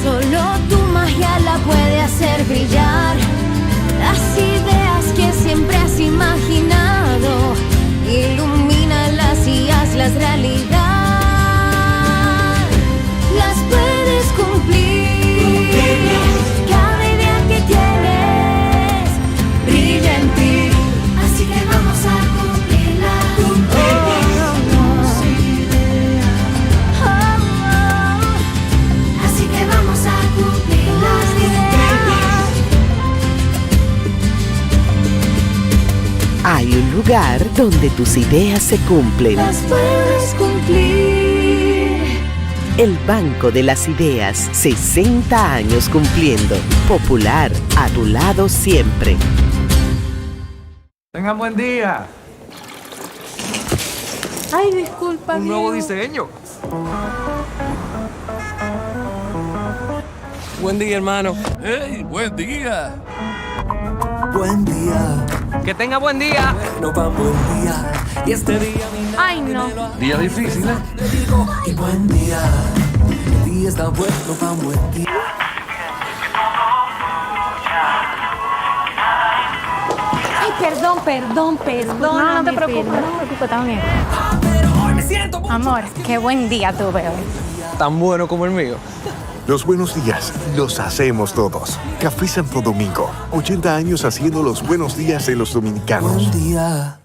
solo tu magia la puede hacer brillar. Las ideas que siempre has imaginado, ilumínalas y hazlas realidad. Las puedes cumplir. lugar donde tus ideas se cumplen. Las puedes cumplir. El Banco de las Ideas, 60 años cumpliendo. Popular, a tu lado siempre. Tengan buen día. Ay, disculpa, Un nuevo Diego. diseño. Buen día, hermano. ¡Hey, buen día! Buen día. Que tenga buen día. No va buen día. Y este día Ay, no. Día difícil, ¿eh? te digo y buen día. El día está bueno para un buen día. Ay, perdón. No te preocupes, está bien. Pero hoy me siento mucho. Amor, qué buen día tuve hoy. Tan bueno como el mío. Los buenos días los hacemos todos. Café Santo Domingo, 80 años haciendo los buenos días de los dominicanos. Buen día.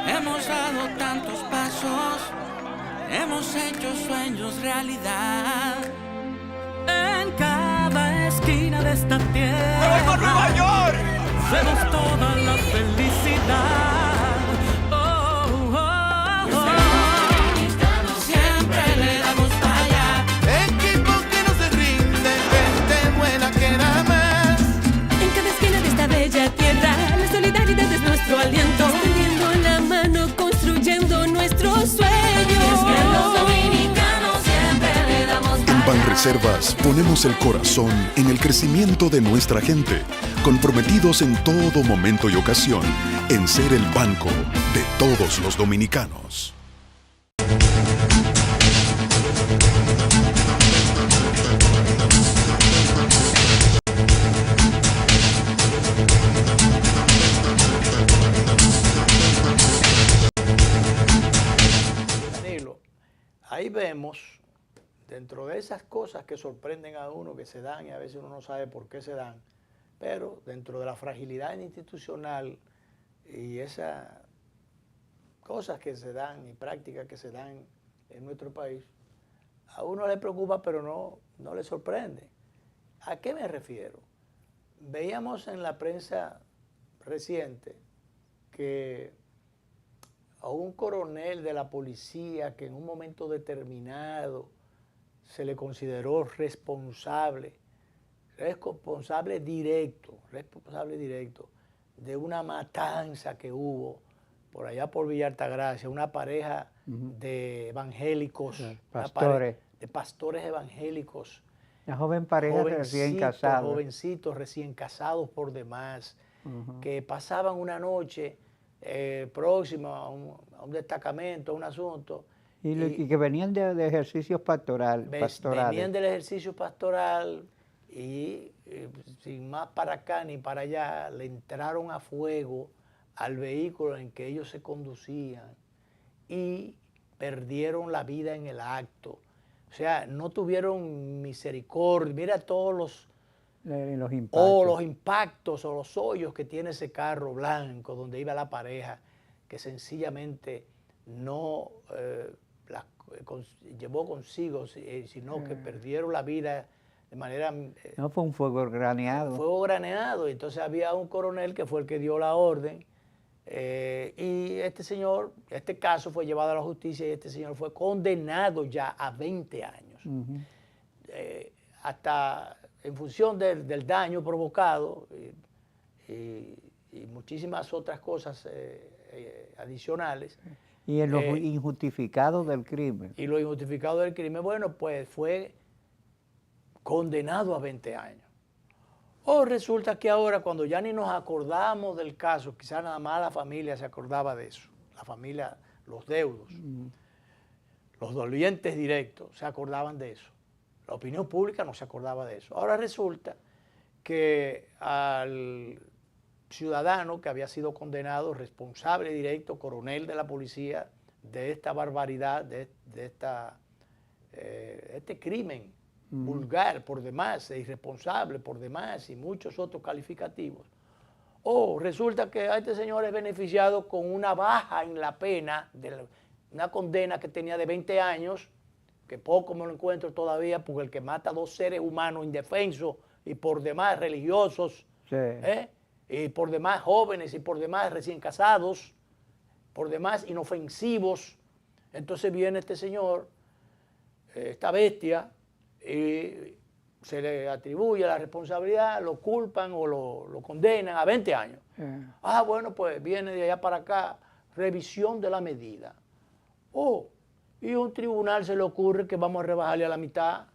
Hemos dado tantos pasos, hemos hecho sueños realidad. En cada esquina de esta tierra, ¡Me voy por Nueva York! vemos toda la felicidad. Oh, oh, oh. Siempre le damos para allá. Equipo que no se rinde, gente buena que da más. En cada esquina de esta bella tierra, la solidaridad es nuestro aliento. Tendiendo la mano, construyendo nuestros sueños. Que los dominicanos siempre le damos En Banreservas ponemos el corazón en el crecimiento de nuestra gente, comprometidos en todo momento y ocasión en ser el banco de todos los dominicanos. Danilo, ahí vemos, dentro de esas cosas que sorprenden a uno, que se dan y a veces uno no sabe por qué se dan, pero dentro de la fragilidad institucional y esas cosas que se dan y prácticas que se dan en nuestro país, a uno le preocupa pero no le sorprende. ¿A qué me refiero? Veíamos en la prensa reciente que a un coronel de la policía que en un momento determinado se le consideró responsable directo de una matanza que hubo por allá por Villa Altagracia, una pareja de evangélicos, de pastores evangélicos. Una joven pareja recién casada. Jovencitos recién casados por demás, que pasaban una noche próxima a un destacamento, a un asunto. Y que venían de ejercicios pastorales. Venían del ejercicio pastoral y sin más para acá ni para allá, le entraron a fuego al vehículo en que ellos se conducían y perdieron la vida en el acto. O sea, no tuvieron misericordia. Mira todos los impactos o los hoyos que tiene ese carro blanco donde iba la pareja, que sencillamente no llevó consigo, sino que perdieron la vida de manera... no, fue un fuego graneado. Fuego graneado. Entonces había un coronel que fue el que dio la orden y este caso fue llevado a la justicia y este señor fue condenado ya a 20 años. Hasta en función del daño provocado y muchísimas otras cosas adicionales. Y en lo injustificado del crimen. Y lo injustificado del crimen, bueno, pues fue condenado a 20 años. O resulta que ahora, cuando ya ni nos acordamos del caso, quizás nada más la familia se acordaba de eso, la familia, los deudos, los dolientes directos se acordaban de eso. La opinión pública no se acordaba de eso. Ahora resulta que al ciudadano que había sido condenado, responsable directo, coronel de la policía, de esta barbaridad, de este crimen vulgar por demás, irresponsable por demás y muchos otros calificativos. O resulta que a este señor es beneficiado con una baja en la pena, una condena que tenía de 20 años, que poco me lo encuentro todavía, porque el que mata a dos seres humanos indefensos y por demás religiosos, y por demás jóvenes y por demás recién casados, por demás inofensivos. Entonces viene este señor, esta bestia, y se le atribuye la responsabilidad, lo culpan o lo condenan a 20 años. Ah, bueno, pues viene de allá para acá, revisión de la medida. Y un tribunal se le ocurre que vamos a rebajarle a la mitad.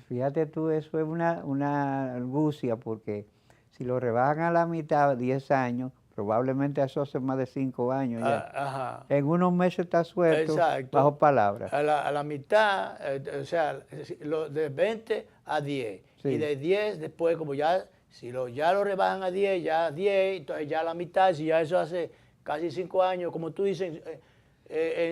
Fíjate tú, eso es una argucia, porque si lo rebajan a la mitad, 10 años, probablemente eso hace más de 5 años ya. En unos meses está suelto, bajo palabra. A la mitad, o sea, de 20 a 10. Sí. Y de 10 después, como ya, si ya lo rebajan a 10, ya 10, entonces ya la mitad, si ya eso hace casi 5 años, como tú dices,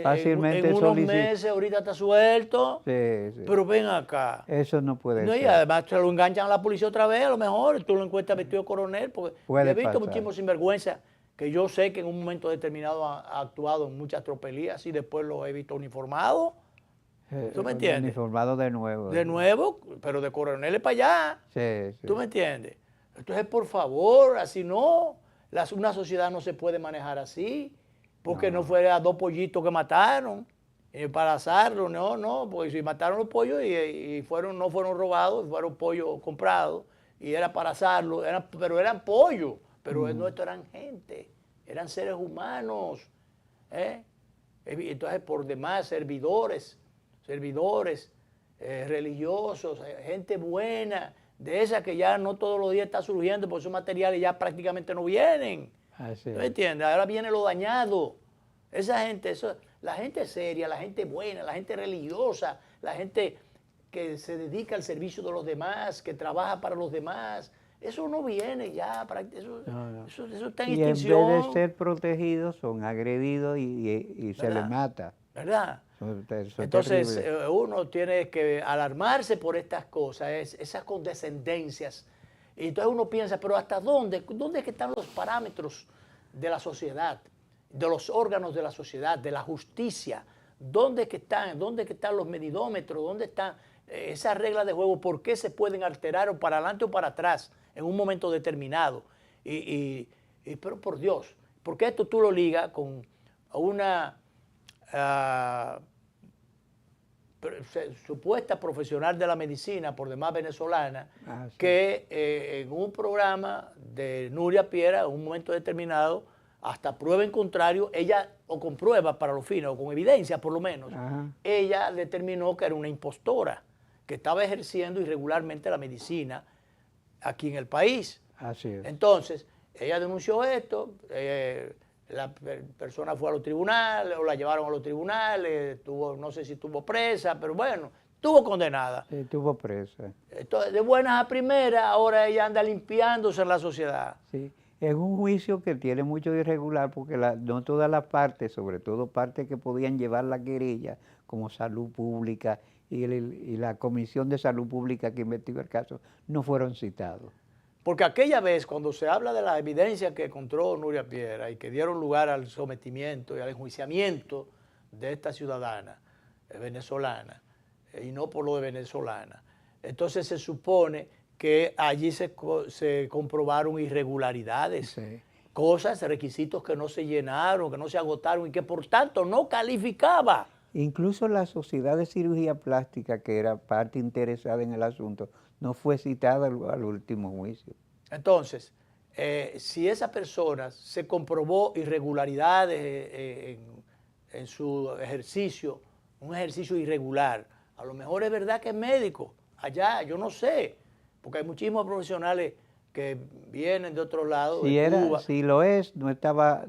fácilmente en unos meses ahorita está suelto, pero ven acá. Eso no puede ser. Y además se lo enganchan a la policía otra vez, a lo mejor tú lo encuentras vestido de coronel, porque he visto muchísimos sinvergüenza que yo sé que en un momento determinado ha actuado en muchas tropelías y después lo he visto uniformado. ¿Tú me entiendes? Uniformado de nuevo. De nuevo, pero de coroneles para allá. ¿Tú me entiendes? Entonces, por favor, así no. Una sociedad no se puede manejar así. Porque no fue a 2 pollitos que mataron para asarlo, no, porque si mataron los pollos y no fueron robados, fueron pollos comprados y era para asarlo, pero eran pollos, pero no, eran gente, eran seres humanos. Entonces, por demás, servidores religiosos, gente buena, de esas que ya no todos los días está surgiendo, porque esos materiales ya prácticamente no vienen. ¿Tú me entiendes? Ahora viene lo dañado. Esa gente, la gente seria, la gente buena, la gente religiosa, la gente que se dedica al servicio de los demás, que trabaja para los demás, eso no viene ya, eso está en extinción. Y en vez de ser protegidos, son agredidos y se les mata. ¿Verdad? Entonces uno tiene que alarmarse por estas cosas, esas condescendencias. Y entonces uno piensa, pero ¿hasta dónde? ¿Dónde es que están los parámetros de la sociedad, de los órganos de la sociedad, de la justicia? ¿Dónde es que están? ¿Dónde es que están los medidómetros? ¿Dónde están esas reglas de juego? ¿Por qué se pueden alterar o para adelante o para atrás en un momento determinado? Pero por Dios, porque esto tú lo ligas con una supuesta profesional de la medicina, por demás venezolana, que en un programa de Nuria Piera, en un momento determinado, hasta prueba en contrario, ella, o con pruebas para los fines, o con evidencia por lo menos, ella determinó que era una impostora, que estaba ejerciendo irregularmente la medicina aquí en el país. Así es. Entonces, ella denunció esto, la persona fue a los tribunales, o la llevaron a los tribunales, no sé si estuvo presa, pero bueno, estuvo condenada. Sí, estuvo presa. Entonces, de buenas a primeras, ahora ella anda limpiándose en la sociedad. Sí, es un juicio que tiene mucho de irregular, porque no todas las partes, sobre todo partes que podían llevar la querella, como Salud Pública y la Comisión de Salud Pública que investigó el caso, no fueron citados. Porque aquella vez, cuando se habla de la evidencia que encontró Nuria Piera y que dieron lugar al sometimiento y al enjuiciamiento de esta ciudadana venezolana, y no por lo de venezolana, entonces se supone que allí se comprobaron irregularidades, cosas, requisitos que no se llenaron, que no se agotaron y que por tanto no calificaba. Incluso la Sociedad de Cirugía Plástica, que era parte interesada en el asunto, no fue citada al último juicio. Entonces, si esa persona se comprobó irregularidades en su ejercicio, un ejercicio irregular, a lo mejor es verdad que es médico, allá, yo no sé, porque hay muchísimos profesionales que vienen de otros lados, de Cuba. Si lo es, no estaba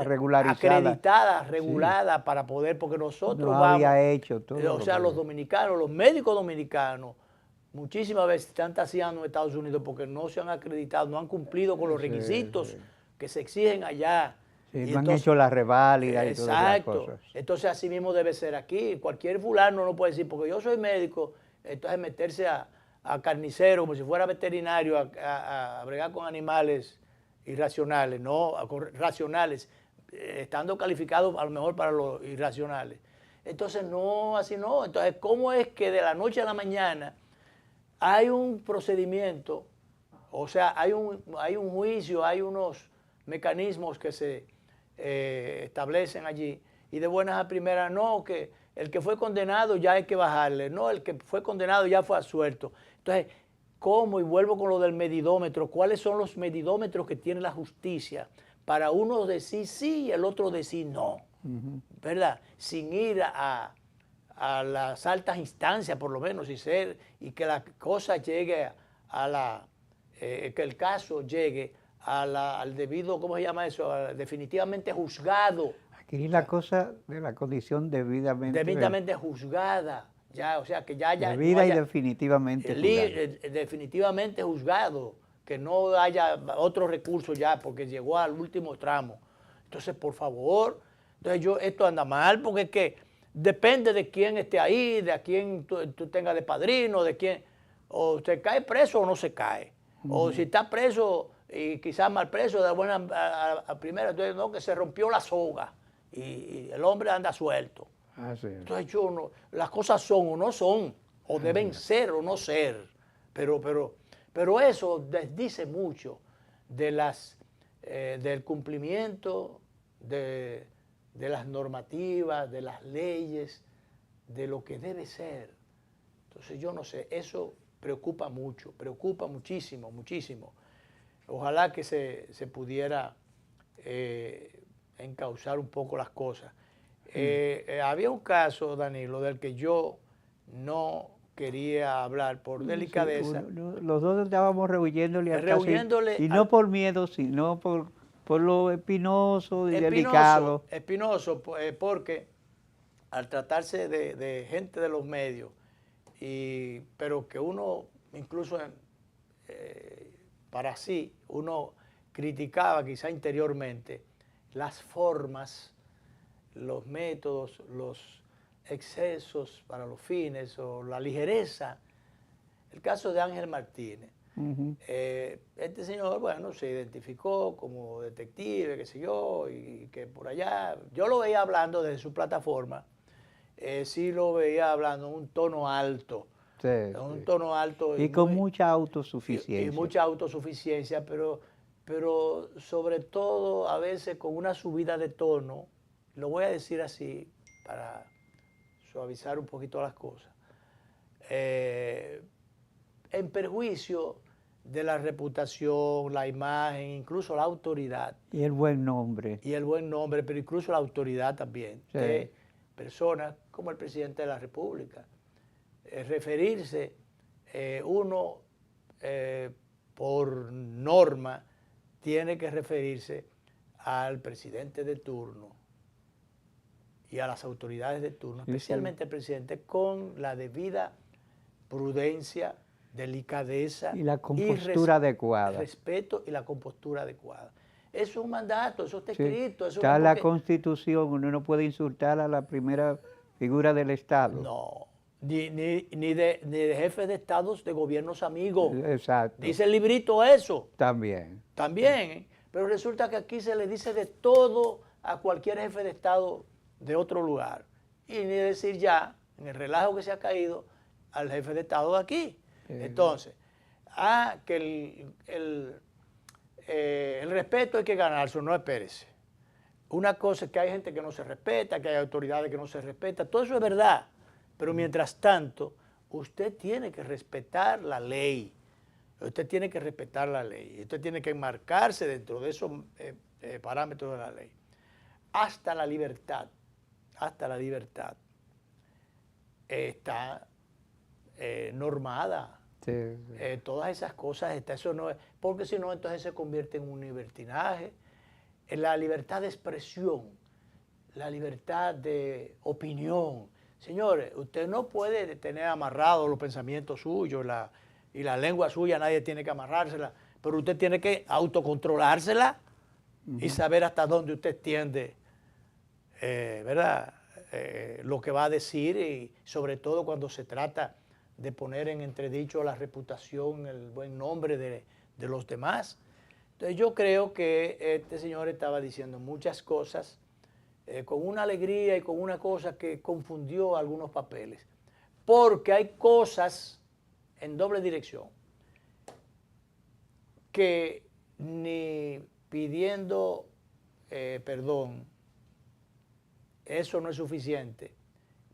regularizada. Acreditada, regulada, para poder, porque nosotros no había hecho todo. O sea, los dominicanos, los médicos dominicanos, muchísimas veces están taseando en Estados Unidos porque no se han acreditado, no han cumplido con los requisitos que se exigen allá. Sí, no han hecho la reválida y todas las cosas. Exacto. Entonces así mismo debe ser aquí. Cualquier fulano no puede decir, porque yo soy médico, entonces meterse a carnicero como si fuera veterinario a bregar con animales irracionales, no racionales, estando calificados a lo mejor para los irracionales. Entonces no, así no. Entonces, ¿cómo es que de la noche a la mañana hay un procedimiento, o sea, hay un juicio, hay unos mecanismos que se establecen allí, y de buenas a primeras, no, que el que fue condenado ya hay que bajarle, no, el que fue condenado ya fue absuelto. Entonces, ¿cómo? Y vuelvo con lo del medidómetro. ¿Cuáles son los medidómetros que tiene la justicia para uno decir sí y el otro decir no? ¿Verdad? Sin ir a las altas instancias, por lo menos, y que la cosa llegue que el caso llegue al debido, ¿cómo se llama eso? Definitivamente juzgado. Aquí la cosa de la condición Debidamente juzgada. Ya, o sea, que ya haya... debida y definitivamente juzgada. Definitivamente juzgado, que no haya otro recurso ya, porque llegó al último tramo. Entonces, por favor, esto anda mal, porque es que depende de quién esté ahí, de a quién tú tengas de padrino, de quién, o se cae preso o no se cae. O si está preso y quizás mal preso, de buena a primera, entonces no, que se rompió la soga y el hombre anda suelto. Sí. Entonces las cosas son o no son, o deben ser o no ser, pero eso dice mucho de del cumplimiento de las normativas, de las leyes, de lo que debe ser. Entonces yo no sé, eso preocupa mucho, preocupa muchísimo, muchísimo. Ojalá que se pudiera encauzar un poco las cosas. Había un caso, Danilo, del que yo no quería hablar por delicadeza. Los dos estábamos rehuyéndole al caso, y no por miedo, sino por lo espinoso y delicado. Espinoso, porque al tratarse de gente de los medios, pero que uno, incluso para sí, uno criticaba quizá interiormente las formas, los métodos, los excesos para los fines o la ligereza. El caso de Ángel Martínez. Este señor, bueno, se identificó como detective, qué sé yo, y que por allá, yo lo veía hablando desde su plataforma, sí lo veía hablando en un tono alto. Sí, un tono alto. Y con mucha autosuficiencia. Y mucha autosuficiencia, pero sobre todo a veces con una subida de tono, lo voy a decir así para suavizar un poquito las cosas, en perjuicio de la reputación, la imagen, incluso la autoridad. Y el buen nombre. Y el buen nombre, pero incluso la autoridad también, sí, de personas como el presidente de la República. Referirse uno por norma tiene que referirse al presidente de turno y a las autoridades de turno, especialmente al presidente, con la debida prudencia, delicadeza y la compostura adecuada. Respeto y la compostura adecuada. Eso es un mandato, eso está escrito. Eso está en la Constitución, uno no puede insultar a la primera figura del Estado. No, ni de jefes de estados de gobiernos amigos. Exacto. Dice el librito eso. También. También, pero resulta que aquí se le dice de todo a cualquier jefe de estado de otro lugar. Y ni decir ya, en el relajo que se ha caído, al jefe de estado de aquí. Entonces, que el respeto hay que ganarse, no espérese. Una cosa es que hay gente que no se respeta, que hay autoridades que no se respetan, todo eso es verdad. Pero mientras tanto, usted tiene que respetar la ley. Usted tiene que respetar la ley. Usted tiene que enmarcarse dentro de esos parámetros de la ley. Hasta la libertad está normada. Sí. Todas esas cosas, eso no es, porque si no, entonces se convierte en un libertinaje. La libertad de expresión, la libertad de opinión. Señores, usted no puede tener amarrados los pensamientos suyos y la lengua suya, nadie tiene que amarrársela, pero usted tiene que autocontrolársela y saber hasta dónde usted extiende, ¿verdad? Lo que va a decir, y sobre todo cuando se trata de poner en entredicho la reputación, el buen nombre de los demás. Entonces yo creo que este señor estaba diciendo muchas cosas con una alegría y con una cosa que confundió algunos papeles. Porque hay cosas en doble dirección. Que ni pidiendo perdón, eso no es suficiente.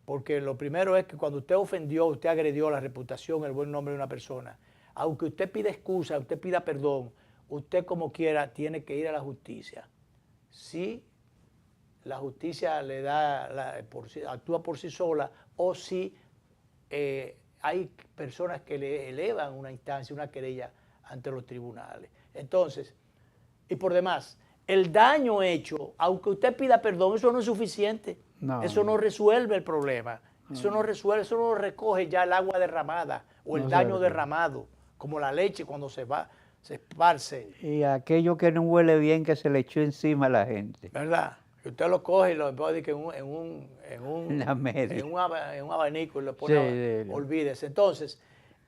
Porque lo primero es que cuando usted ofendió, usted agredió la reputación, el buen nombre de una persona, aunque usted pida excusa, usted pida perdón, usted como quiera tiene que ir a la justicia. Si la justicia le da, actúa por sí sola, o si hay personas que le elevan una instancia, una querella ante los tribunales. Entonces, y por demás, el daño hecho, aunque usted pida perdón, eso no es suficiente. No. Eso no resuelve el problema. No. Eso no resuelve, eso no recoge ya el agua derramada o el daño derramado, como la leche cuando se esparce. Y aquello que no huele bien que se le echó encima a la gente. ¿Verdad? Que usted lo coge y lo pone en un abanico y lo pone, olvídese. Entonces,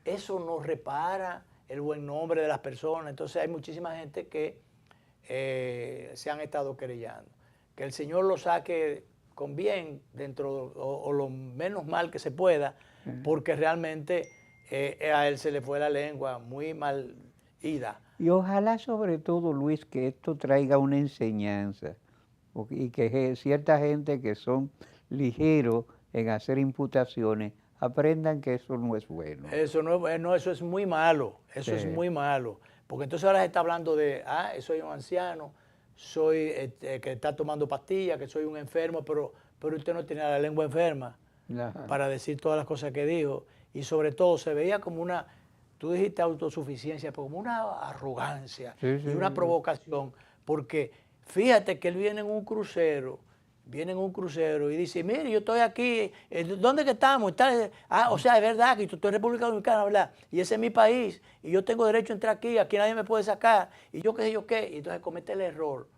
eso no repara el buen nombre de las personas. Entonces hay muchísima gente que se han estado querellando. Que el Señor lo saque con bien dentro o lo menos mal que se pueda, porque realmente a él se le fue la lengua muy mal ida. Y ojalá sobre todo, Luis, que esto traiga una enseñanza y que cierta gente que son ligeros en hacer imputaciones aprendan que eso no es bueno. Eso no, eso es muy malo, eso es muy malo, porque entonces ahora se está hablando de, soy un anciano, soy que está tomando pastillas, que soy un enfermo, pero usted no tenía la lengua enferma para decir todas las cosas que dijo. Y sobre todo se veía como una, tú dijiste autosuficiencia, pero como una arrogancia y una provocación. Porque fíjate que él viene en un crucero y dice, mire, yo estoy aquí, ¿dónde que estamos? O sea, es verdad que tú estoy en República Dominicana, ¿verdad? Y ese es mi país, y yo tengo derecho a entrar aquí nadie me puede sacar, y yo qué sé yo qué. Y entonces comete el error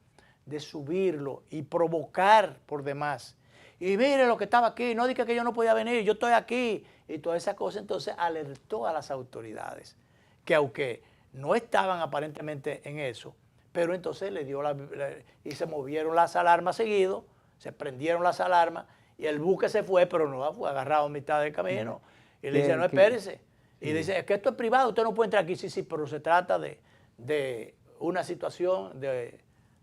de subirlo y provocar por demás. Y mire lo que estaba aquí, no diga que yo no podía venir, yo estoy aquí, y toda esa cosa. Entonces alertó a las autoridades, que aunque no estaban aparentemente en eso, pero entonces le dio y se movieron las alarmas seguido. Se prendieron las alarmas y el buque se fue, pero no fue agarrado a mitad del camino. Y le dice, no, espérese. Y dice, es que esto es privado, usted no puede entrar aquí. Sí, pero se trata de una situación de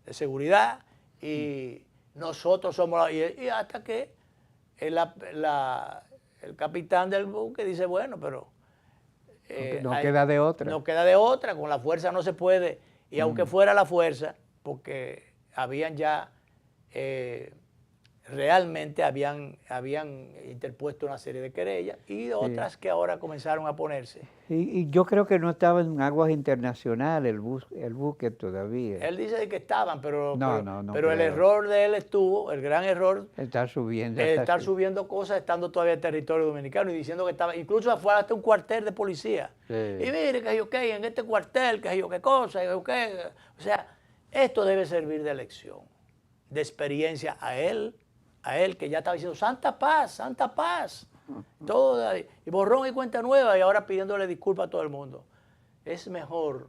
seguridad y nosotros somos... Y hasta que el capitán del buque dice, bueno, pero... no queda de otra. No queda de otra, con la fuerza no se puede. Y aunque fuera la fuerza, porque habían ya... realmente habían interpuesto una serie de querellas y otras que ahora comenzaron a ponerse. Y yo creo que no estaba en aguas internacionales el buque todavía. Él dice que estaban, pero el error de él el gran error, estar subiendo cosas estando todavía en territorio dominicano y diciendo que estaba, incluso fue hasta un cuartel de policía. Sí. Y mire, que yo qué, en este cuartel, que yo qué cosa, que yo qué. O sea, esto debe servir de lección, de experiencia a él que ya estaba diciendo santa paz, todo, y borrón y cuenta nueva, y ahora pidiéndole disculpas a todo el mundo. Es mejor.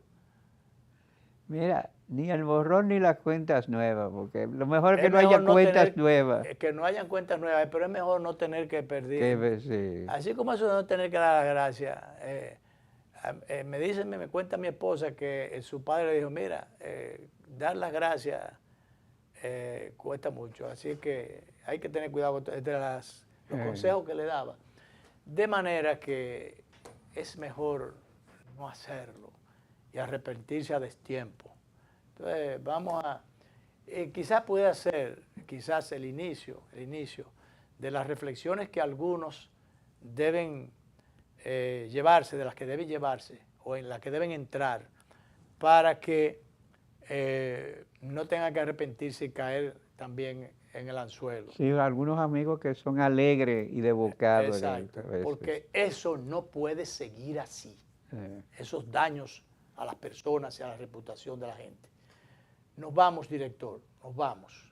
Mira, ni el borrón ni las cuentas nuevas, porque lo mejor es que no haya cuentas nuevas. Que no hayan cuentas nuevas, pero es mejor no tener que perder. Sí. Así como eso de no tener que dar las gracias. Me cuenta mi esposa que su padre le dijo, mira, dar las gracias cuesta mucho, así que hay que tener cuidado de los consejos que le daba. De manera que es mejor no hacerlo y arrepentirse a destiempo. Entonces vamos a, quizás pueda ser el inicio de las reflexiones que algunos deben llevarse, de las que deben llevarse o en las que deben entrar para que no tengan que arrepentirse y caer también en el anzuelo. Sí, algunos amigos que son alegres y devocados. Exacto, porque eso no puede seguir así. Esos daños a las personas y a la reputación de la gente. Nos vamos, director, nos vamos.